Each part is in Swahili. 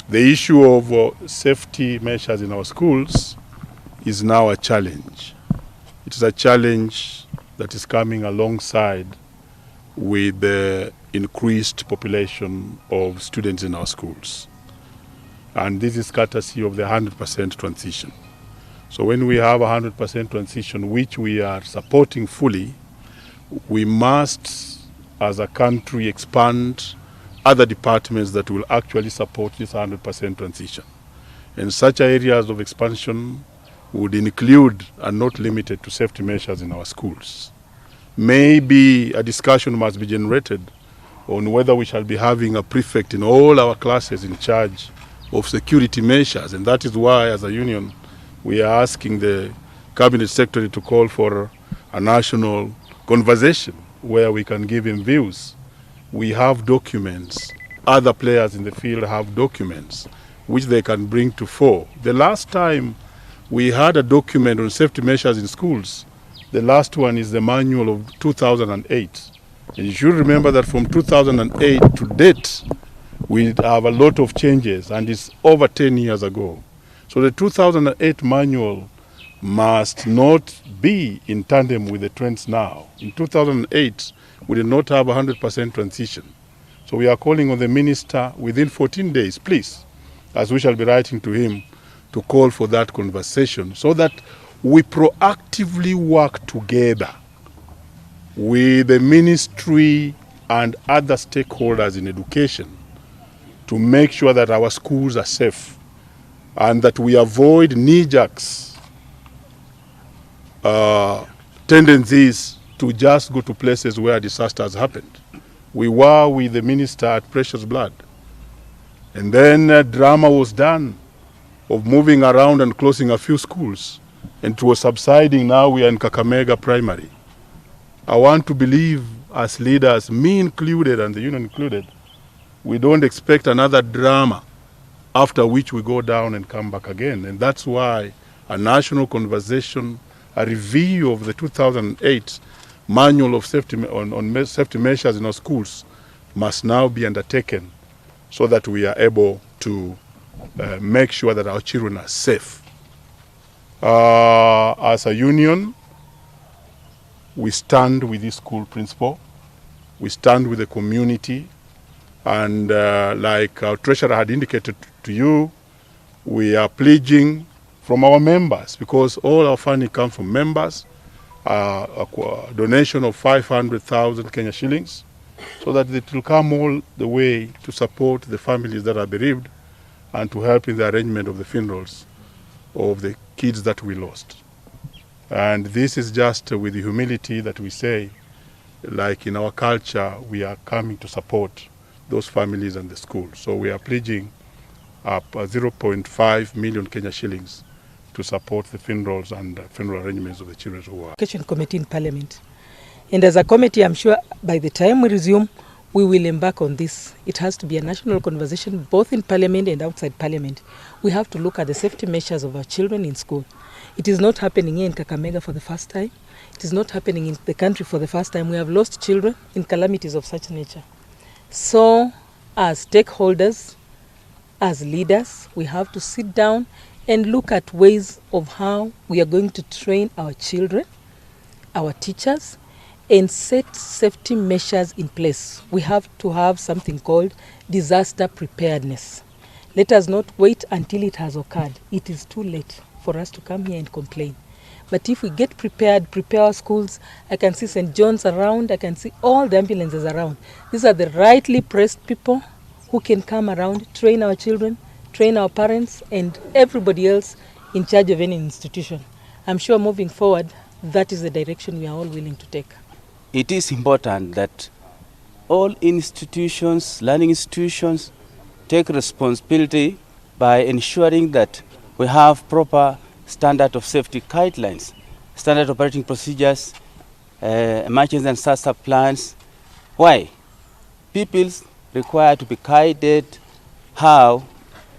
The issue of safety measures in our schools is now a challenge. It is a challenge that is coming alongside with the increased population of students in our schools. And this is courtesy of the 100% transition. So when we have 100% transition, which we are supporting fully, we must, as a country, expand other departments that will actually support this 100% transition. And such areas of expansion would include and not limited to safety measures in our schools. Maybe a discussion must be generated on whether we shall be having a prefect in all our classes in charge of security measures. And that is why, as a union, we are asking the Cabinet Secretary to call for a national conversation where we can give him views. We have documents. Other players in the field have documents which they can bring to fore. The last time we had a document on safety measures in schools, the last one is the manual of 2008. And you should remember that from 2008 to date, we have a lot of changes, and it's over 10 years ago. So the 2008 manual must not be in tandem with the trends now. In 2008, we did not have 100% transition. So we are calling on the minister within 14 days, please, as we shall be writing to him, to call for that conversation so that we proactively work together with the ministry and other stakeholders in education to make sure that our schools are safe and that we avoid knee-jerk tendencies to just go to places where disasters happened. We were with the minister at Precious Blood, and then a drama was done of moving around and closing a few schools, and it was subsiding. Now we are in Kakamega Primary. I want to believe, as leaders, me included and the union included, we don't expect another drama after which we go down and come back again. And that's why a national conversation, a review of the 2008 manual of safety on safety measures in our schools must now be undertaken so that we are able to make sure that our children are safe. As a union, we stand with this school principal. We stand with the community. And like our treasurer had indicated to you, we are pledging from our members, because all our funding comes from members, a donation of 500,000 Kenya shillings, so that it will come all the way to support the families that are bereaved and to help in the arrangement of the funerals of the kids that we lost. And this is just with the humility that we say, like in our culture, we are coming to support those families and the school. So we are pledging up 0.5 million Kenya shillings to support the funerals and funeral arrangements of the children who are. Education Committee in Parliament. And as a committee, I'm sure by the time we resume, we will embark on this. It has to be a national conversation, both in Parliament and outside Parliament. We have to look at the safety measures of our children in school. It is not happening here in Kakamega for the first time. It is not happening in the country for the first time. We have lost children in calamities of such nature. So, as stakeholders, as leaders, we have to sit down and look at ways of how we are going to train our children, our teachers, and set safety measures in place. We have to have something called disaster preparedness. Let us not wait until it has occurred. It is too late for us to come here and complain. But if we get prepared, prepare our schools, I can see St. John's around, I can see all the ambulances around. These are the rightly pressed people who can come around, train our children, train our parents, and everybody else in charge of any institution. I'm sure moving forward, that is the direction we are all willing to take. It is important that all institutions, learning institutions, take responsibility by ensuring that we have proper standard of safety guidelines, standard operating procedures, emergency and disaster plans. Why? People require to be guided how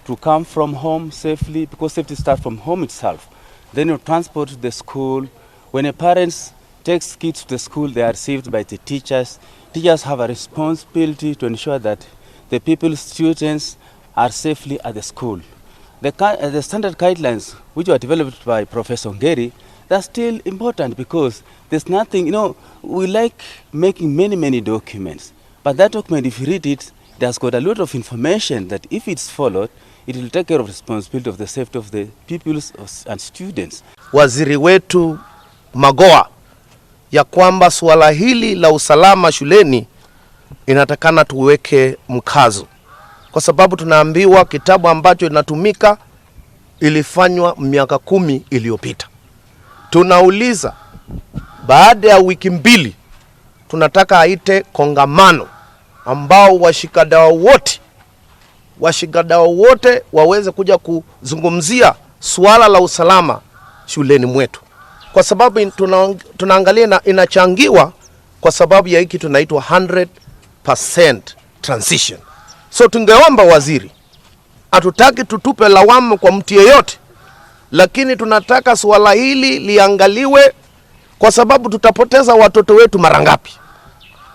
to come from home safely, because safety starts from home itself. Then you transport to the school. When a parent takes kids to the school, they are received by the teachers. Teachers have a responsibility to ensure that the people's students are safely at the school. The standard guidelines which were developed by Professor Ngeri, they're still important because there's nothing, we like making many documents. But that document, if you read it, it has got a lot of information that if it's followed, it will take care of responsibility of the safety of the pupils and students. Waziri wetu Magoa ya kwamba suala hili la usalama shuleni inatakana tuweke mkazo. Kwa sababu tunaambiwa kitabu ambacho inatumika ilifanywa miaka 10 iliyopita. Tunauliza baada ya wiki 2 tunataka aite kongamano ambao washikadau wote waweze kuja kuzungumzia suala la usalama shuleni mwetu. Kwa sababu tunaangalia inachangiwa kwa sababu ya hiki tunaitwa 100% transition. So tungeomba waziri, hatutaki tutupe lawama kwa mtu yeyote, lakini tunataka suala hili liangaliwe kwa sababu tutapoteza watoto wetu mara ngapi?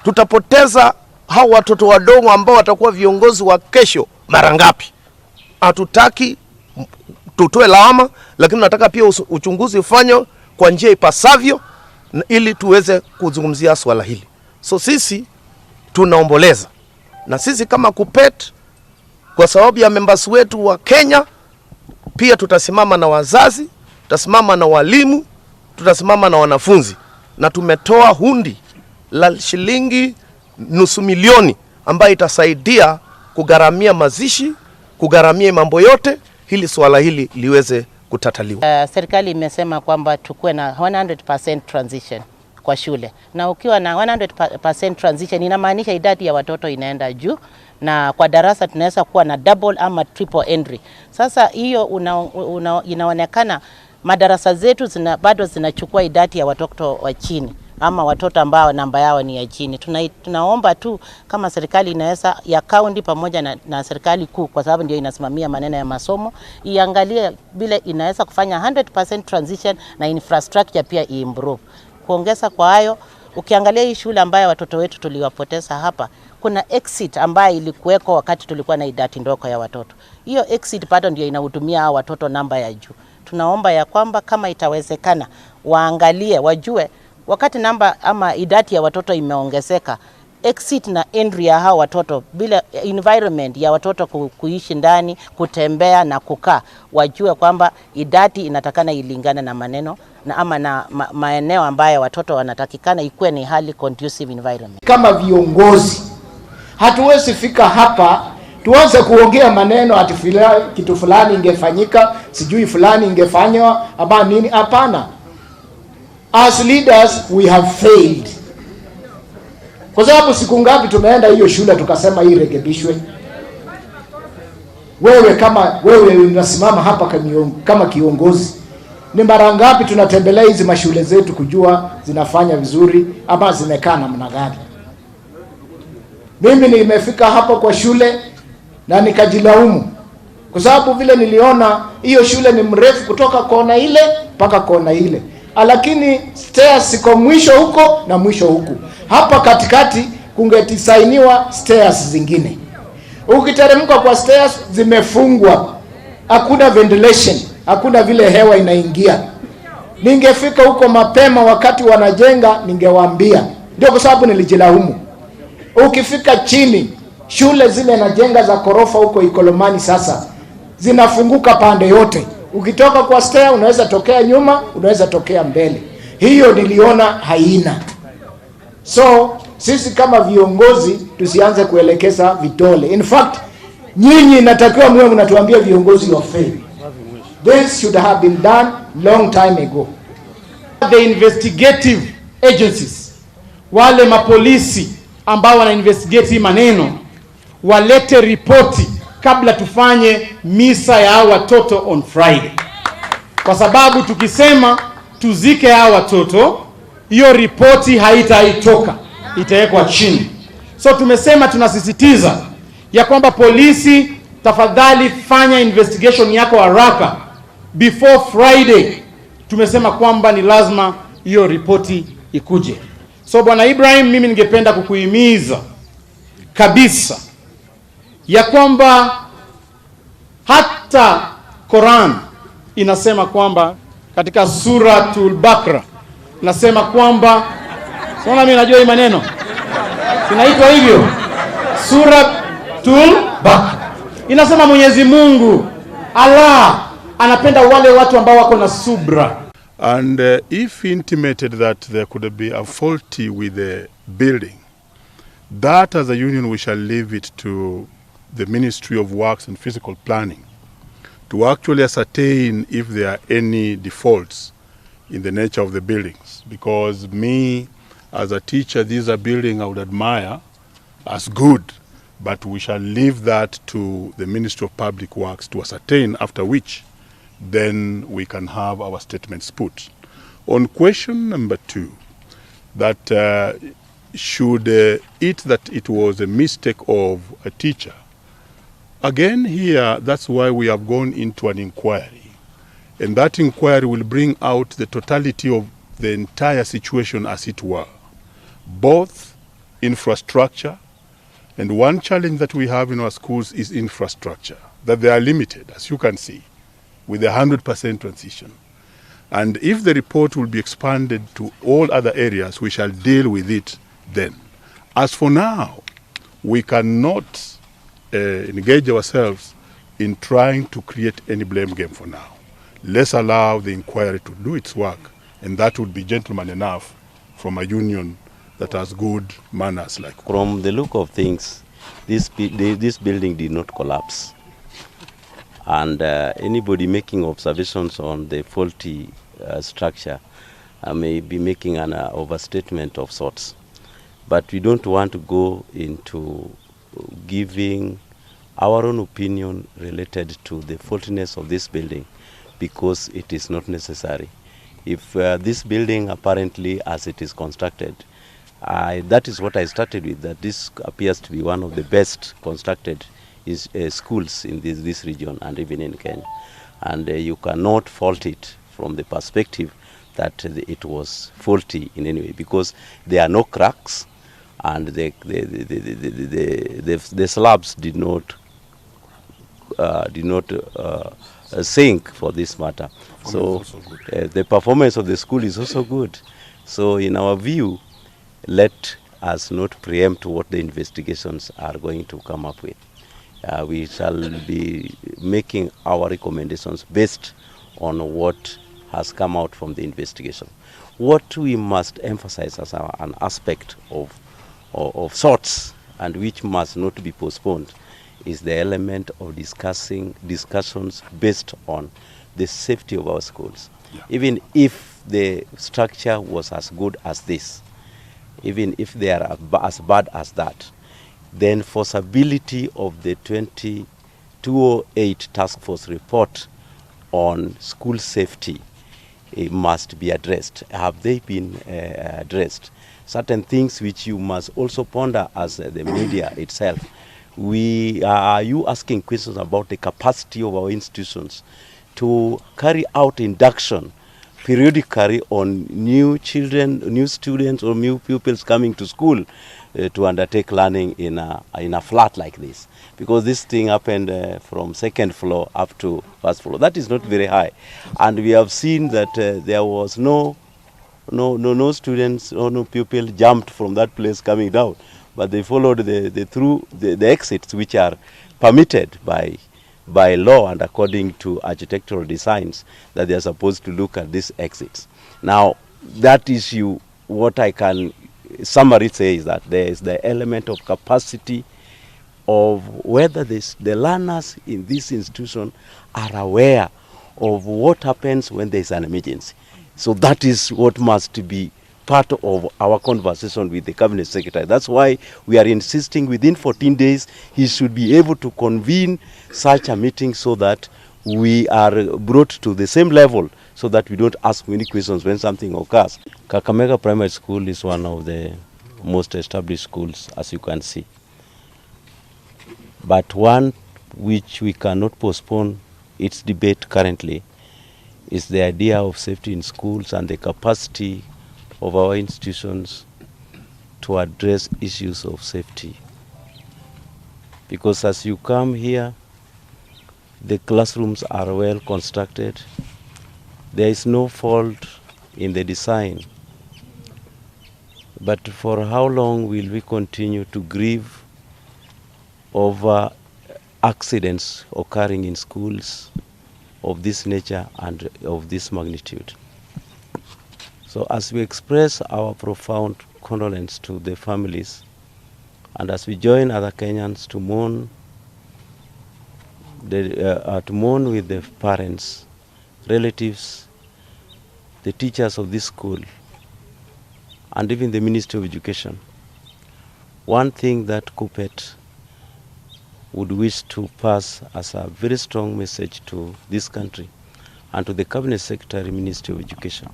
Tutapoteza hao watoto wadogo ambao watakuwa viongozi wa kesho mara ngapi? Hatutaki tutoe lawama, lakini tunataka pia uchunguzi ufanywe kwa njia ipasavyo ili tuweze kuzungumzia swala hili. So sisi tunaomboleza, na sisi kama KUPPET kwa sababu ya members wetu wa Kenya pia tutasimama na wazazi, tutasimama na walimu, tutasimama na wanafunzi, na tumetoa hundi la shilingi $200,000 ambayo itasaidia kugharamia mazishi, kugharamia mambo yote ili swala hili liweze kutataliwa. Serikali imesema kwamba tukue na 100% transition kwa shule. Na ukiwa na 100% transition inamaanisha idadi ya watoto inaenda juu, na kwa darasa tunaweza kuwa na double ama triple entry. Sasa hiyo inaonekana madarasa zetu bado zinachukua idadi ya watoto wa chini ama watoto ambao namba yao ni ya chini. Tunaomba tu kama serikali inaweza ya kaunti pamoja na serikali kuu, kwa sababu ndio inasimamia maneno ya masomo, iangalie vile inaweza kufanya 100% transition na infrastructure pia improve. Kuongeza kwa hayo, ukiangalia hii shule ambayo watoto wetu tuliwapoteza hapa, kuna exit ambayo ilikuweko wakati tulikuwa na idadi ndogo ya watoto. Hiyo exit bado ndio inahudumia hao watoto namba ya juu. Tunaomba ya kwamba kama itawezekana waangalie, wajue wakati namba ama idadi ya watoto imeongezeka, exit na entry ya hao watoto bila environment ya watoto kuishi ndani, kutembea na kukaa, wajue kwamba idadi inatakana ilingane na maneno na maeneo ambayo watoto wanatakikana ikuwe ni hali conducive environment. Kama viongozi hatuwezi fika hapa tuanze kuongea maneno ati kitu fulani ingefanyika, sijui fulani ingefanywa ama nini. Hapana. As leaders we have failed. Kwa sababu siku ngapi tumeenda hiyo shule tukasema hii rekebishwe? Wewe unasimama hapa kama kiongozi, ni mara ngapi tunatembelea hizi mashule zetu kujua zinafanya vizuri ama zimekaa namna gani? Mimi nimefika hapa kwa shule na nikajilaumu kwa sababu vile niliona hiyo shule ni mrefu kutoka kona ile mpaka kona ile, lakini stairs siko mwisho huko na mwisho huku. Hapa katikati kungetisainiwa stairs zingine. Ukiteremka kwa stairs zimefungwa, hakuna ventilation, hakuna vile hewa inaingia. Ningefika huko mapema wakati wanajenga, ningewaambia. Ndio kwa sababu nilijilaumu. Ukifika chini, shule zile najenga za korofa huko Ikolomani sasa zinafunguka pande yote. Ukitoka kwa stair unaweza tokea nyuma, unaweza tokea mbele. Hiyo niliona haina. So sisi kama viongozi tusianze kuelekeza vitole. In fact, nyinyi natakiwa mwe mnatuambia viongozi wa fail. This should have been done long time ago. The investigative agencies, wale mapolisi ambao wana investigate maneno, walete ripoti kabla tufanye misa ya hao watoto on Friday. Kwa sababu tukisema tuzike hao watoto, hiyo ripoti haitaitoka, itawekwa chini. So tumesema tunasisitiza ya kwamba polisi, tafadhali fanya investigation yako haraka before Friday. Tumesema kwamba ni lazima hiyo ripoti ikuje. So Bwana Ibrahim, mimi ningependa kukuhimiza kabisa ya kwamba hata Quran inasema kwamba katika Suratul Baqara nasema kwamba, sasa mimi najua hii maneno sinaitwa hivyo, Suratul Baqara inasema Mwenyezi Mungu Allah anapenda wale watu ambao wako na subra. And if intimated that there could be a faulty with the building, that as a union we shall leave it to the Ministry of Works and Physical Planning to actually ascertain if there are any defaults in the nature of the buildings. Because me, as a teacher, these are buildings I would admire as good, but we shall leave that to the Ministry of Public Works to ascertain, after which then we can have our statements put. On question number 2, that should it was a mistake of a teacher, again here, that's why we have gone into an inquiry. And that inquiry will bring out the totality of the entire situation, as it were, both infrastructure, and one challenge that we have in our schools is infrastructure, that they are limited, as you can see, with a 100% transition. And if the report will be expanded to all other areas, we shall deal with it then. As for now, we cannot engage ourselves in trying to create any blame game for now. Let's allow the inquiry to do its work, and that would be gentleman enough from a union that has good manners. Like from the look of things, this building did not collapse. And anybody making observations on the faulty structure may be making an overstatement of sorts. But we don't want to go into giving our own opinion related to the faultiness of this building, because it is not necessary. If this building apparently as it is constructed, that is what I started with, that this appears to be one of the best constructed schools in this region and even in Kenya. And you cannot fault it from the perspective that it was faulty in any way, because there are no cracks and the slabs did not sink for this matter. So the performance of the school is also good. So in our view, let us not preempt what the investigations are going to come up with. We shall be making our recommendations based on what has come out from the investigation. What we must emphasize as an aspect of sorts, and which must not be postponed, is the element of discussions based on the safety of our schools. Yeah. Even if the structure was as good as this, even if they are as bad as that, the enforceability of the 2008 task force report on school safety must be addressed. Have they been addressed? Certain things which you must also ponder as the media itself. Are you asking questions about the capacity of our institutions to carry out induction periodically on new children, new students or new pupils coming to school to undertake learning in a flat like this? Because this thing happened from second floor up to first floor. That is not very high. And we have seen that there was no students or no pupil jumped from that place coming down, but they followed the exits which are permitted by law and according to architectural designs, that they are supposed to look at these exits. Now, that issue, what I can summary say is that there is the element of capacity of whether the learners in this institution are aware of what happens when there is an emergency. So that is what must be part of our conversation with the Cabinet Secretary. That's why we are insisting within 14 days he should be able to convene such a meeting, so that we are brought to the same level, so that we don't ask many questions when something occurs. Kakamega Primary School is one of the most established schools, as you can see. But one which we cannot postpone its debate currently is the idea of safety in schools and the capacity of our institutions to address issues of safety. Because as you come here, The classrooms are well constructed. There is no fault in the design. But for how long will we continue to grieve over accidents occurring in schools of this nature and of this magnitude? So as we express our profound condolence to the families, and as we join other Kenyans to mourn with the parents, relatives, the teachers of this school, and even the Ministry of Education, one thing that KUPPET would wish to pass as a very strong message to this country and to the Cabinet Secretary, Ministry of Education,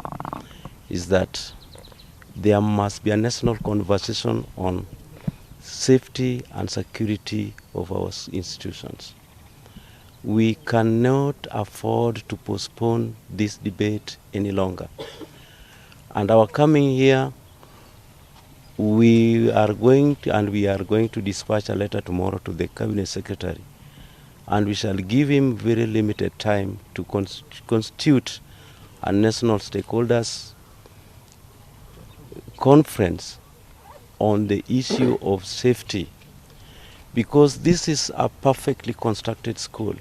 is that there must be a national conversation on safety and security of our institutions. We cannot afford to postpone this debate any longer. And our coming here, we are going to dispatch a letter tomorrow to the Cabinet Secretary, and we shall give him very limited time to constitute a national stakeholders conference on the issue of safety, because this is a perfectly constructed school.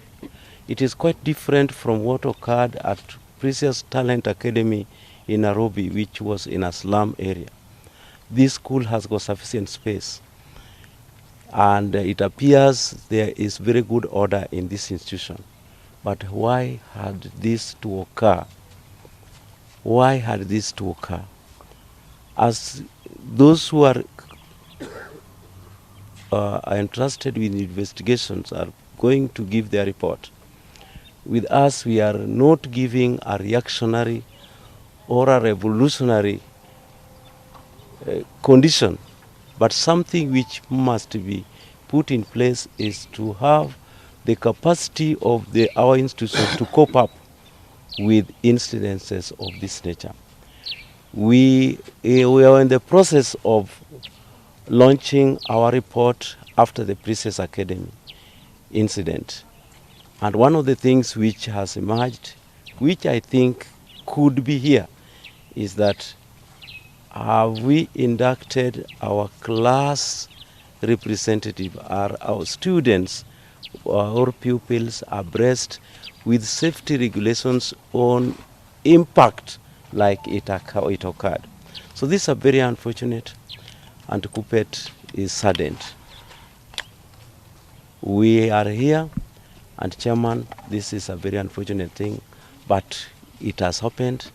It is quite different from what occurred at Precious Talent Academy in Nairobi, which was in a slum area. This school has got sufficient space, and it appears there is very good order in this institution. But why had this to occur? Why had this to occur? As those who are entrusted with investigations are going to give their report, with us we are not giving a reactionary or a revolutionary condition, but something which must be put in place is to have the capacity of our institutions to cope up with incidences of this nature. We are in the process of launching our report after the Princess Academy incident. And one of the things which has emerged, which I think could be here, is that have we inducted our class representative, are our students or pupils abreast with safety regulations on impact like it occurred. So these are very unfortunate, and KUPPET is saddened. We are here, and Chairman, this is a very unfortunate thing, but it has happened.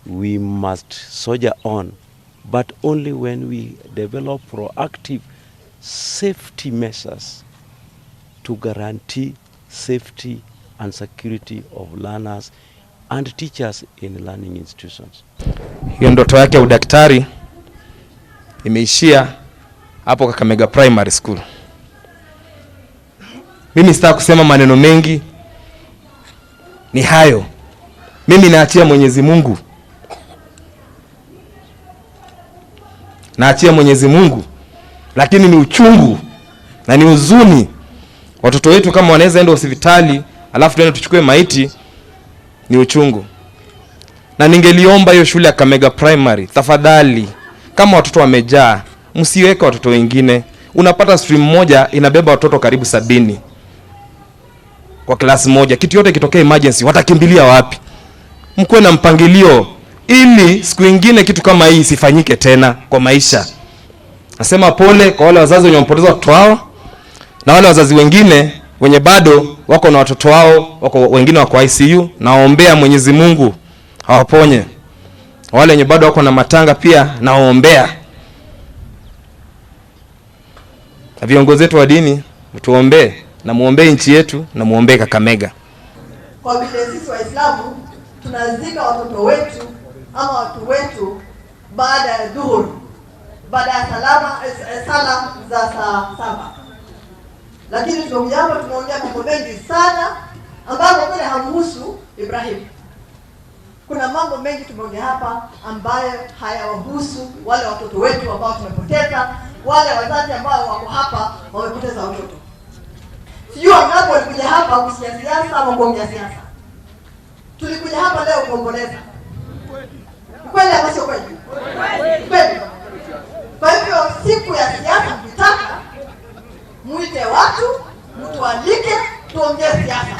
We must soldier on, but only when we develop proactive safety measures to guarantee safety and security of learners and teachers in learning institutions. Hiyo ndoto yake ya udaktari imeishia hapo Kakamega Primary School. Mimi sitaki kusema maneno mengi, ni hayo. Mimi naachia Mwenyezi Mungu. Naachia Mwenyezi Mungu. Lakini ni uchungu na ni huzuni. Watoto wetu kama wanaweza enda hospitali alafu tuende tuchukue maiti, ni uchungu. Na ningeliomba hiyo shule ya Kakamega Primary, tafadhali, kama watoto wamejaa, msiweke watoto wengine. Unapata stream moja inabeba watoto karibu 70 kwa klasi moja. Kitu yote kitokea emergency, watakimbilia wapi? Mkuwe na mpangilio ili siku nyingine kitu kama hii isifanyike tena kwa maisha. Nasema pole kwa wale wazazi wenye wamepoteza watoto wao, na wale wazazi wengine wenye bado wako na watoto wao, wengine wako ICU, naombea Mwenyezi Mungu awaponye. Wale wenye bado wako na matanga pia naombea. Na viongozi wetu wa dini tuombee, na muombee nchi yetu, na muombee Kakamega. Kwa vile sisi Waislamu tunazika watoto wetu ama watu wetu baada ya dhuhuri, baada ya sala za saa 7. Lakini tunakuja hapa tunaongea mambo mengi sana ambayo kweli hamhusu Ibrahim. Kuna mambo mengi tumeongea hapa ambayo hayawahusu wale watoto wetu ambao tumepoteza, wale wazazi ambao wako hapa wamepoteza watoto. Sijui wangapi walikuja hapa kusikia siasa ama kuongea siasa. Tulikuja hapa leo kuomboleza. Kweli ama sio kweli? Kweli. Kwa hivyo siku ya siasa mkitaka muite watu, mtualike, tuongee siasa.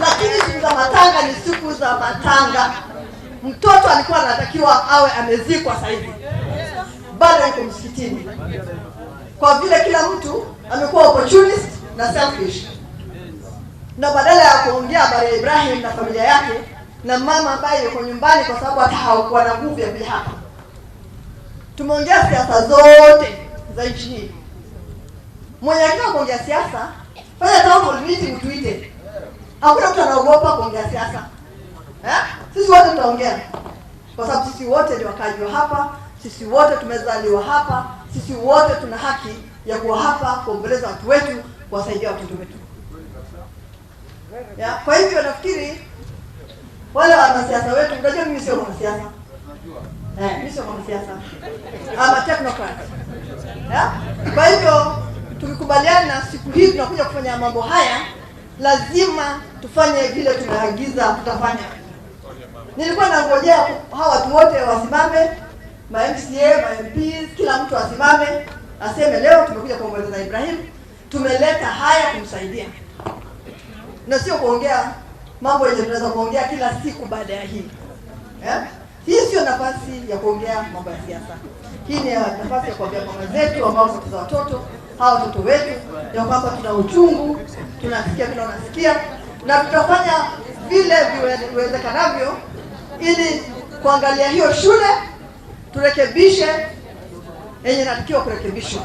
Lakini siku za matanga ni siku za matanga. Mtoto alikuwa anatakiwa awe amezikwa sasa hivi. Bado yuko msikitini. Kwa vile kila mtu amekuwa opportunist na selfish. Na badala ya kuongea habari ya Ibrahim na familia yake na mama ambaye yuko nyumbani kwa sababu hata hawakuwa na nguvu ya kuja hapa. Tumeongea siasa zote za nchi hii. Mwenye akitaka kuongea siasa, fanya town hall meeting tuite. Hakuna mtu anaogopa kuongea siasa. Sisi wote tutaongea. Kwa sababu sisi wote ni wakazi wa hapa, sisi wote tumezaliwa hapa, sisi wote tuna haki ya kuwa hapa kuombeleza watu wetu, kuwasaidia watoto wetu. Kwa hivyo nafikiri wale wanasiasa wetu, unajua mimi sio mwanasiasa. Mimi sio mwanasiasa. Ama technocrat. Kwa hivyo tukikubaliana siku hii tunakuja kufanya mambo haya, lazima tufanye vile tumeagiza tutafanya. Nilikuwa nangojea hawa watu wote wasimame, ma MCA, ma MPs, kila mtu asimame, aseme leo tumekuja kuomboleza Ibrahim, tumeleta haya kumsaidia. Na sio kuongea mambo yenye tunaweza kuongea kila siku baada ya hii. Hii sio nafasi ya kuongea mambo ya siasa. Hii ni nafasi ya kuambia mama zetu ambao watoto watoto, hawa watoto wetu, ya kwamba tuna uchungu, tunasikia vile wanasikia, na tutafanya vile viwezekanavyo ili kuangalia hiyo shule turekebishe yenye natakiwa kurekebishwa.